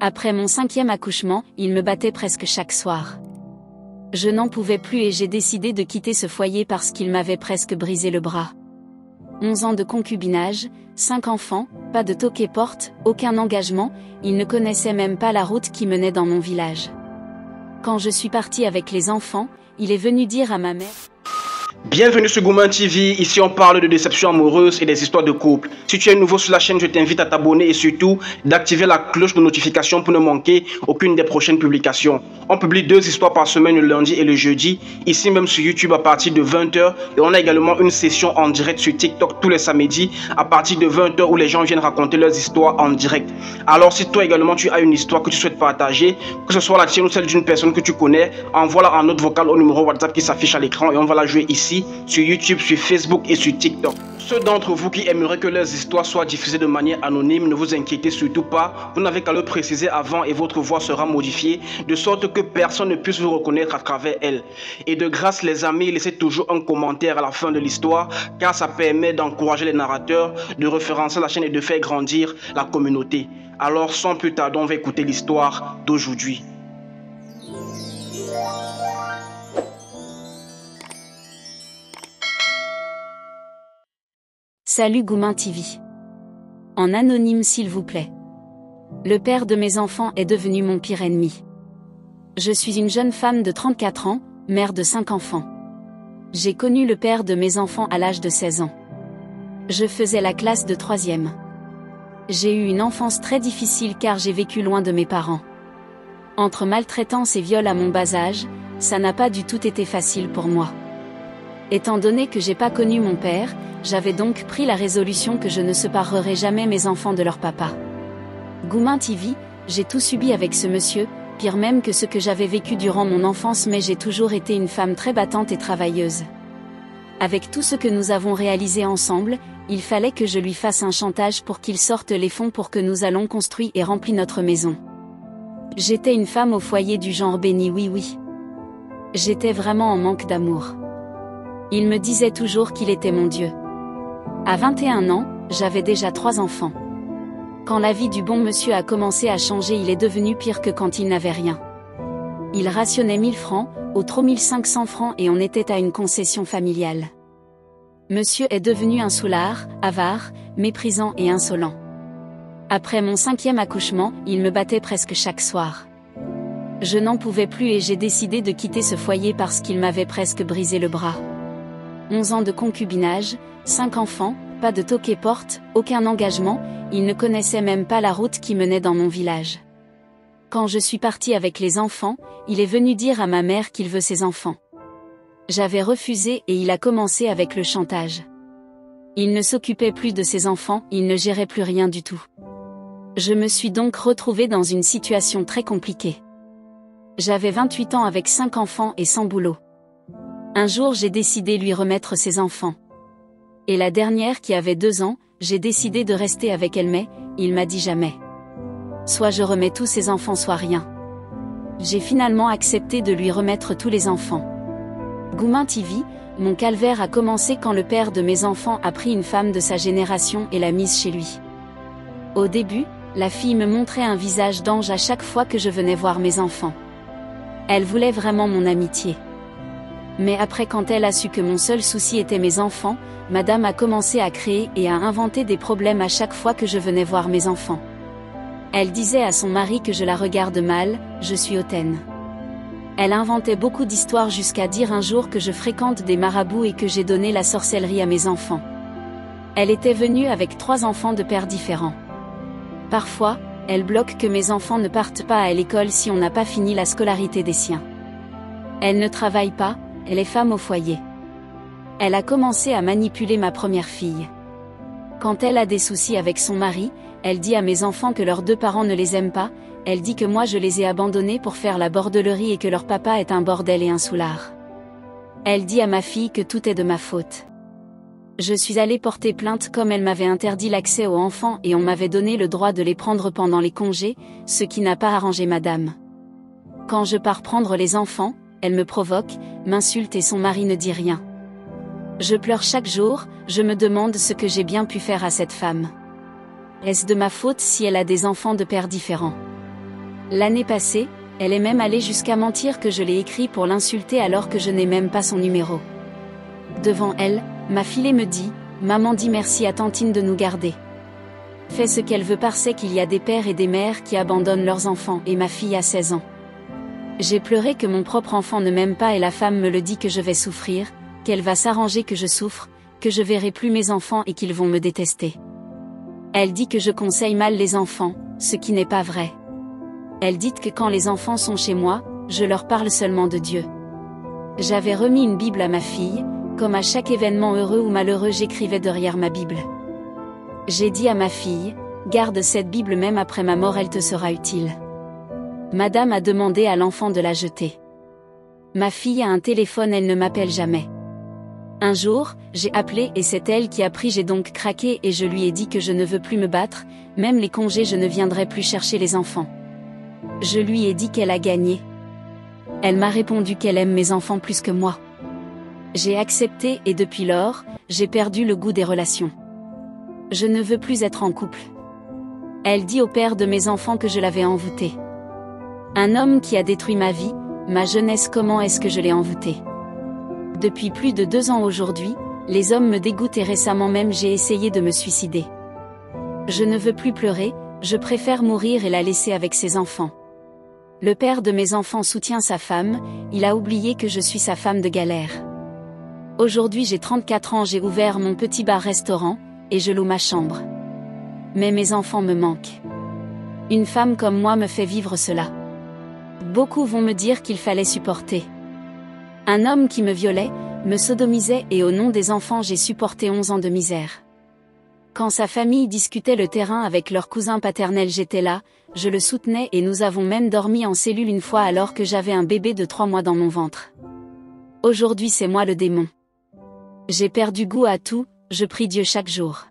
Après mon 5e accouchement, il me battait presque chaque soir. Je n'en pouvais plus et j'ai décidé de quitter ce foyer parce qu'il m'avait presque brisé le bras. 11 ans de concubinage, 5 enfants, pas de toquet-porte, aucun engagement, il ne connaissait même pas la route qui menait dans mon village. Quand je suis partie avec les enfants, il est venu dire à ma mère... Bienvenue sur Gouman TV, ici on parle de déception amoureuse et des histoires de couple. Si tu es nouveau sur la chaîne, je t'invite à t'abonner et surtout d'activer la cloche de notification pour ne manquer aucune des prochaines publications. On publie 2 histoires par semaine le lundi et le jeudi, ici même sur YouTube à partir de 20 h. Et on a également une session en direct sur TikTok tous les samedis à partir de 20 h où les gens viennent raconter leurs histoires en direct. Alors si toi également tu as une histoire que tu souhaites partager, que ce soit la tienne ou celle d'une personne que tu connais, envoie-la en note vocale au numéro WhatsApp qui s'affiche à l'écran et on va la jouer ici. Sur YouTube, sur Facebook et sur TikTok. Ceux d'entre vous qui aimeraient que leurs histoires soient diffusées de manière anonyme, ne vous inquiétez surtout pas. Vous n'avez qu'à le préciser avant et votre voix sera modifiée de sorte que personne ne puisse vous reconnaître à travers elle. Et de grâce les amis, laissez toujours un commentaire à la fin de l'histoire car ça permet d'encourager les narrateurs, de référencer la chaîne et de faire grandir la communauté. Alors sans plus tarder, on va écouter l'histoire d'aujourd'hui. Salut Gouman TV. En anonyme s'il vous plaît. Le père de mes enfants est devenu mon pire ennemi. Je suis une jeune femme de 34 ans, mère de 5 enfants. J'ai connu le père de mes enfants à l'âge de 16 ans. Je faisais la classe de 3e. J'ai eu une enfance très difficile car j'ai vécu loin de mes parents. Entre maltraitance et viol à mon bas âge, ça n'a pas du tout été facile pour moi. Étant donné que j'ai pas connu mon père, j'avais donc pris la résolution que je ne séparerai jamais mes enfants de leur papa. Gouman TV, j'ai tout subi avec ce monsieur, pire même que ce que j'avais vécu durant mon enfance, mais j'ai toujours été une femme très battante et travailleuse. Avec tout ce que nous avons réalisé ensemble, il fallait que je lui fasse un chantage pour qu'il sorte les fonds pour que nous allons construire et remplir notre maison. J'étais une femme au foyer du genre béni oui. J'étais vraiment en manque d'amour. Il me disait toujours qu'il était mon Dieu. À 21 ans, j'avais déjà 3 enfants. Quand la vie du bon monsieur a commencé à changer, il est devenu pire que quand il n'avait rien. Il rationnait 1000 francs, au trop 1500 francs et on était à une concession familiale. Monsieur est devenu un soulard, avare, méprisant et insolent. Après mon 5e accouchement, il me battait presque chaque soir. Je n'en pouvais plus et j'ai décidé de quitter ce foyer parce qu'il m'avait presque brisé le bras. 11 ans de concubinage, 5 enfants, pas de toquet-porte, aucun engagement, il ne connaissait même pas la route qui menait dans mon village. Quand je suis partie avec les enfants, il est venu dire à ma mère qu'il veut ses enfants. J'avais refusé et il a commencé avec le chantage. Il ne s'occupait plus de ses enfants, il ne gérait plus rien du tout. Je me suis donc retrouvée dans une situation très compliquée. J'avais 28 ans avec 5 enfants et sans boulot. Un jour j'ai décidé de lui remettre ses enfants. Et la dernière qui avait 2 ans, j'ai décidé de rester avec elle mais, il m'a dit jamais. Soit je remets tous ses enfants soit rien. J'ai finalement accepté de lui remettre tous les enfants. Gouman TV, mon calvaire a commencé quand le père de mes enfants a pris une femme de sa génération et l'a mise chez lui. Au début, la fille me montrait un visage d'ange à chaque fois que je venais voir mes enfants. Elle voulait vraiment mon amitié. Mais après quand elle a su que mon seul souci était mes enfants, madame a commencé à créer et à inventer des problèmes à chaque fois que je venais voir mes enfants. Elle disait à son mari que je la regarde mal, je suis hautaine. Elle inventait beaucoup d'histoires jusqu'à dire un jour que je fréquente des marabouts et que j'ai donné la sorcellerie à mes enfants. Elle était venue avec 3 enfants de pères différents. Parfois, elle bloque que mes enfants ne partent pas à l'école si on n'a pas fini la scolarité des siens. Elle ne travaille pas, elle est femme au foyer. Elle a commencé à manipuler ma première fille. Quand elle a des soucis avec son mari, elle dit à mes enfants que leurs 2 parents ne les aiment pas, elle dit que moi je les ai abandonnés pour faire la bordelerie et que leur papa est un bordel et un soulard. Elle dit à ma fille que tout est de ma faute. Je suis allée porter plainte comme elle m'avait interdit l'accès aux enfants et on m'avait donné le droit de les prendre pendant les congés, ce qui n'a pas arrangé madame. Quand je pars prendre les enfants, elle me provoque, m'insulte et son mari ne dit rien. Je pleure chaque jour, je me demande ce que j'ai bien pu faire à cette femme. Est-ce de ma faute si elle a des enfants de pères différents? L'année passée, elle est même allée jusqu'à mentir que je l'ai écrit pour l'insulter alors que je n'ai même pas son numéro. Devant elle, ma filée me dit « Maman dit merci à Tantine de nous garder. Fait ce qu'elle veut parce qu'il y a des pères et des mères qui abandonnent leurs enfants et ma fille a 16 ans. » J'ai pleuré que mon propre enfant ne m'aime pas et la femme me le dit que je vais souffrir, qu'elle va s'arranger que je souffre, que je verrai plus mes enfants et qu'ils vont me détester. Elle dit que je conseille mal les enfants, ce qui n'est pas vrai. Elle dit que quand les enfants sont chez moi, je leur parle seulement de Dieu. J'avais remis une Bible à ma fille, comme à chaque événement heureux ou malheureux j'écrivais derrière ma Bible. J'ai dit à ma fille, garde cette Bible même après ma mort elle te sera utile. Madame a demandé à l'enfant de la jeter. Ma fille a un téléphone, elle ne m'appelle jamais. Un jour, j'ai appelé et c'est elle qui a pris, j'ai donc craqué et je lui ai dit que je ne veux plus me battre, même les congés je ne viendrai plus chercher les enfants. Je lui ai dit qu'elle a gagné. Elle m'a répondu qu'elle aime mes enfants plus que moi. J'ai accepté et depuis lors, j'ai perdu le goût des relations. Je ne veux plus être en couple. Elle dit au père de mes enfants que je l'avais envoûté. Un homme qui a détruit ma vie, ma jeunesse, comment est-ce que je l'ai envoûté? Depuis plus de 2 ans aujourd'hui, les hommes me dégoûtent et récemment même j'ai essayé de me suicider. Je ne veux plus pleurer, je préfère mourir et la laisser avec ses enfants. Le père de mes enfants soutient sa femme, il a oublié que je suis sa femme de galère. Aujourd'hui j'ai 34 ans, j'ai ouvert mon petit bar-restaurant, et je loue ma chambre. Mais mes enfants me manquent. Une femme comme moi me fait vivre cela. Beaucoup vont me dire qu'il fallait supporter. Un homme qui me violait, me sodomisait et au nom des enfants j'ai supporté 11 ans de misère. Quand sa famille discutait le terrain avec leur cousin paternel j'étais là, je le soutenais et nous avons même dormi en cellule une fois alors que j'avais un bébé de 3 mois dans mon ventre. Aujourd'hui c'est moi le démon. J'ai perdu goût à tout, je prie Dieu chaque jour.